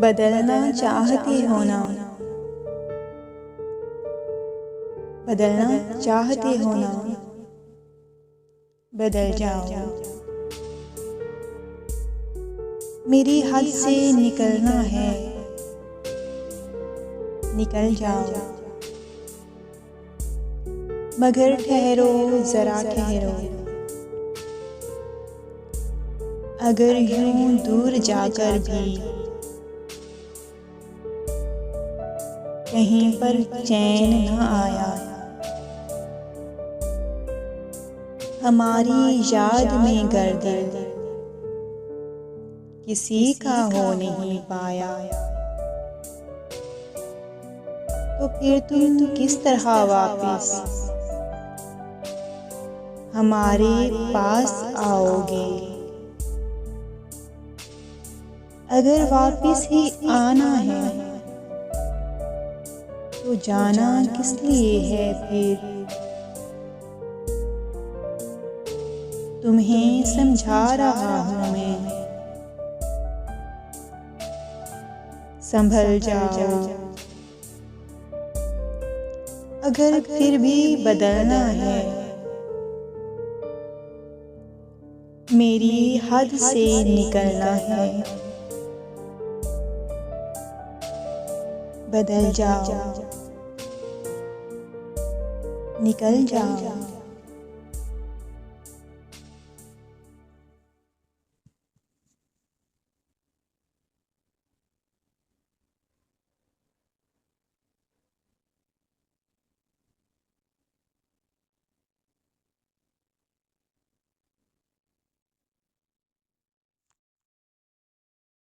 बदलना चाहते हो ना, बदलना चाहते हो ना, बदल जाओ। मेरी हद से निकलना है, निकल जाओ। मगर ठहरो, जरा ठहरो। अगर यूं दूर जाकर भी कहीं पर चैन न आया, हमारी याद में गर्द किसी का हो नहीं पाया, तो फिर तुम किस तरह वापस हमारे पास आओगे? अगर वापस ही आना है तो जाना किस लिए है फिर? तुम्हें समझा रहा हूँ मैं, संभल जाओ। अगर फिर भी बदलना है, मेरी हद से निकलना है, बदल जाओ, निकल जाओ।